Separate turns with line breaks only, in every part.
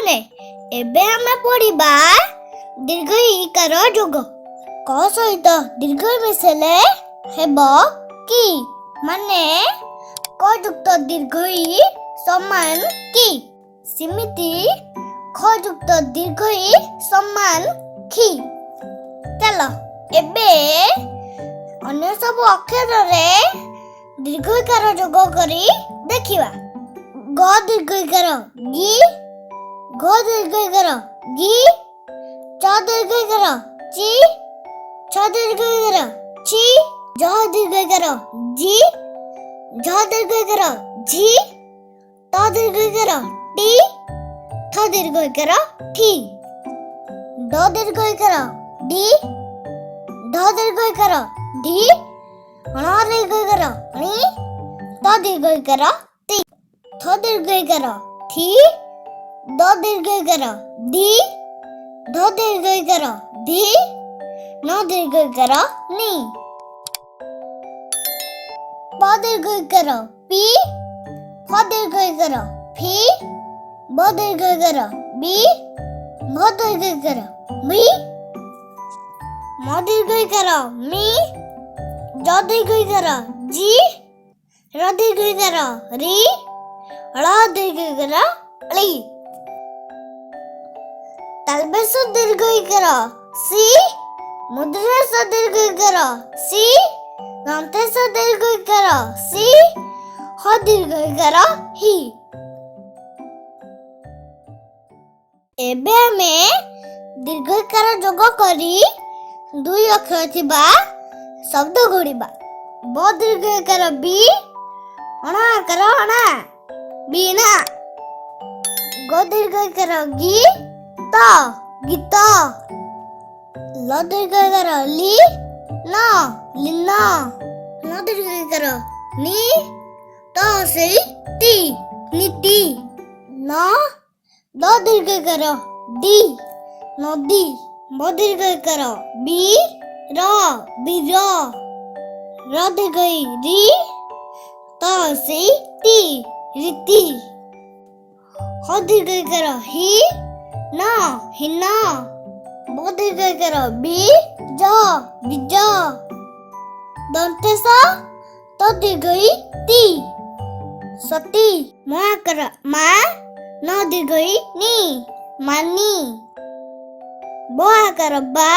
माने एबे हमें पढ़िबा दीर्घ इकार जोग क सहित दीर्घ मिसेले हेबो कि माने क युक्त दीर्घ इ समान कि सिमिति ख युक्त दीर्घ इ समान खि। चलो एबे अन्य सब अक्षर रे दीर्घ इकार जोग करी देखिबा। ग दीर्घ इकार गि, घ दीर्घ इकार गि, च दीर्घ इकार चि, छ दीर्घ इकार छि, ज दीर्घ इकार जि, झ दीर्घ इकार झि, त दीर्घ इकार ति, थ दीर्घ इकार ठि, द दीर्घ इकार डि, ध दीर्घ इकार ढि, ण दीर्घ इकार णि, त दीर्घ इकार ति, थ दीर्घ इकार थि, द दीर्घ इकार दि, ध दीर्घ इकार धि, न दीर्घ इकार नि, प दीर्घ इकार पि, फ दीर्घ इकार फि, ब दीर्घ इकार बि, भ दीर्घ इकार भि, म दीर्घ इकार मि, ज दीर्घ इकार जि, र दीर्घ इकार रि, ळ दीर्घ इकार ळि, तालबेश दीर्घ इकार सि, मूर्धन्येश दीर्घ इकार सि, दन्तेश दीर्घ इकार सि, ह दीर्घ इकार हि। एबे हमें दीर्घ इकार जोग करी दुई अक्षर थिबा शब्द गढ़िबा। ब दीर्घ इकार बि, अण आकार अणा बीना, ग दीर्घ इकार गि, त गीत, ल दीर्घ इकार लि, न लिन, न दीर्घ इकार नि, त से ति नीति, न द दीर्घ इकार दि नदी, ब दीर्घ इकार बि, र बीर, र दीर्घ रि, त से ति रीति, ह दीर्घ इकार हि, न हिन, ब दीर्घ इकार बि, ज बीज, दन्तेश त दीर्घ इ ति सती, म आकार मा, न दीर्घ इ नि मानी, ब आकार बा,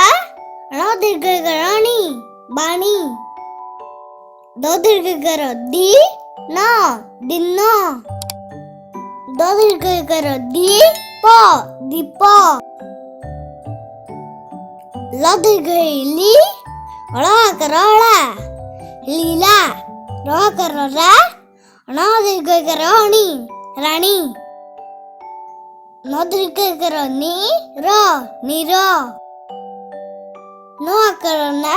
ण दीर्घ इकार णि बाणी, द दीर्घ इकार दि, न दिन, द दीर्घ इकार दि, प दीप, ल दीर्घ लि, ळ आकार ळा लीला, र आकार रा, ण दीर्घ इकार णि राणी, न दीर्घ इकार नि, र नीर, न आकार ना,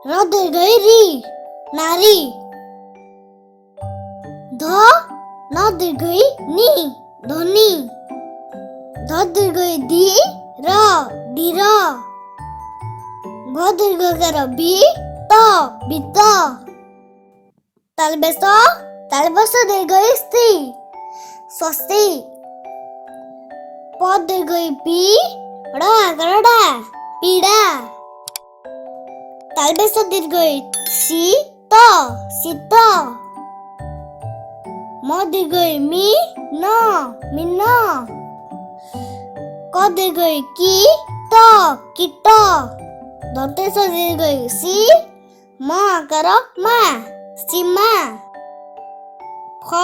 र दीर्घ रि नारी, ध न दीर्घ नि धनी, ध दीर्घ दि, र धीर, भ दीर्घ इकार बि, त बीत, तालबेश दीर्घ स्ति स्वस्ति, प दीर्घ पि, ड आकार डा पीड़ा, तालबेश दीर्घ सि, त शीत, म दीर्घ मि, न मिन, क दीर्घ कि, त कीट, दन्तेश दीर्घ सि, म आकार मा सीमा, फ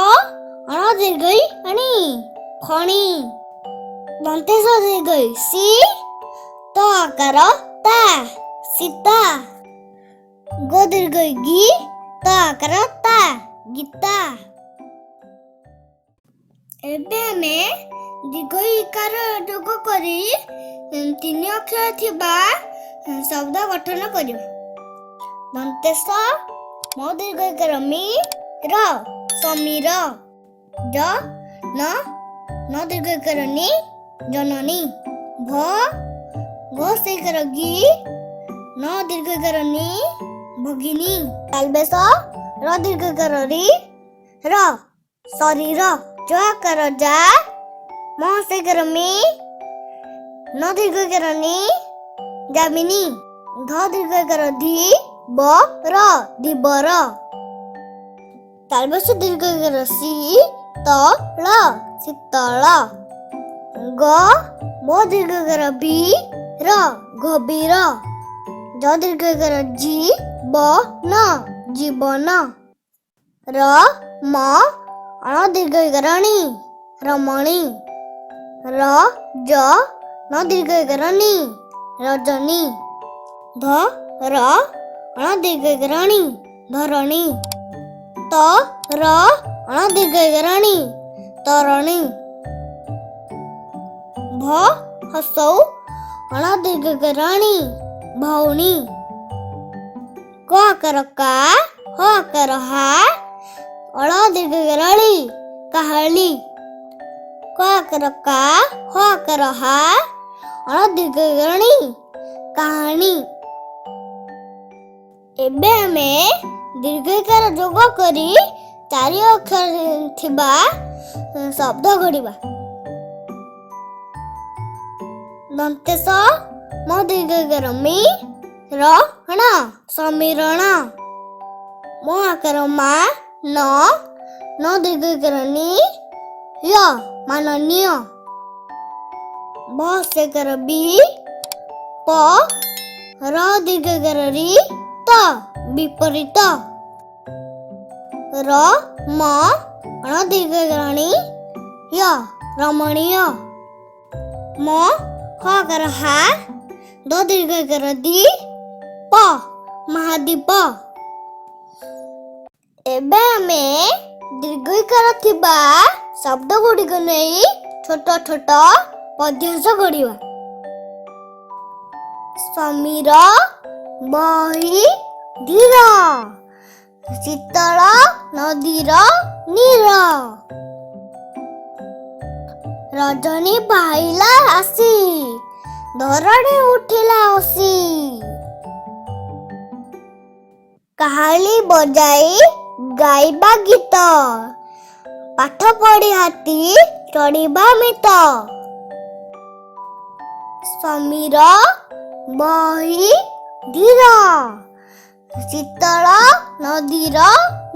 अण दीर्घ अणि फणी, दन्तेश दीर्घ सि, त आकार ता सीता, ग दीर्घ गि, त आकार ता गीता। एबे हमें दीर्घ इकार जोग करी तीन अक्षर थिबा शब्द गठन करिबा। दन्तेश म दीर्घ इकार मि, र समीर, ज न दीर्घ इकार नि जननी, भ घ से इकार गि, न दीर्घ इकार नि भगिनी, तालबेश र दीर्घ इकार रि, र शरीर, ज आकार जा, म से कर मी, न दीर्घ कर नी, जामिनी, ध दीर्घ कर धी, ब र, धीबर, तालबस दीर्घ कर सी, त ल, शीतल, ग ब दीर्घ कर बी, र, गभीर, ज दीर्घ कर जी, ब न, जीवन, र म अण दीर्घ कर णी, रमणी, र ज न दीर्घ कर नी, रजनी, ध र अण दीर्घ कर णी, धरणी, त र अण दीर्घ कर णी, तरणी, भ हसौ अण दीर्घ कर णी, भौणी, क कर का, ह कर हा, अळ दीर्घ कर ळी, काहळी, क कर का, ह कर हा, अण दीर्घ कर णी, काहाणी। एबे आमे दीर्घकार जोग करी चारि अक्षर थिबा शब्द गढ़िबा। दंतेश म दीर्घकार मी, र हण, समीरण, म आकार मा, न दीर्घकार नी, य माननीय, ब से कर बी, प र दीर्घकार री, त विपरीत, र म अण दीर्घकार णी, य रमणीय, म ह कर हा, द दीर्घकार दी, प महादीप। एबे आमे दीर्घकार थिबा शब्द गुड़िक नहीं छोट छोट पद्यांश गढ़िबा। समीर बही धीर, शीतल नदीर नीर, रजनी पाइला आसी, धरणी उठिला हसी, काहाली बजाई गाइबा गीत, पाठ पढ़ी हाथी चढ़िबा मित, समीर बही धीर, शीतल नदीर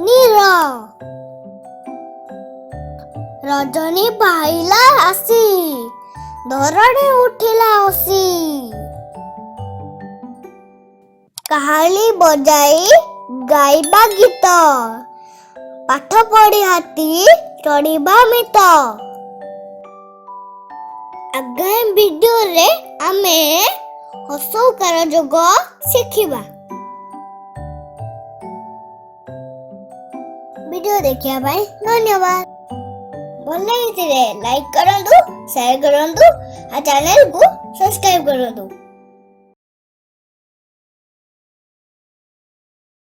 नीर, रजनी पाइला आसी, धरणी उठिला हसी, काहाली बजाई गाइबा गीत, पाठ पढ़ी हाथी चढ़िबा मित। आगामी वीडियो रे आमे हसौकार जोग शिखिबा। वीडियो देखिया भाई धन्यवाद। भल लाइक करंतु, शेयर करंतु, आ चैनल को सब्सक्राइब करंतु।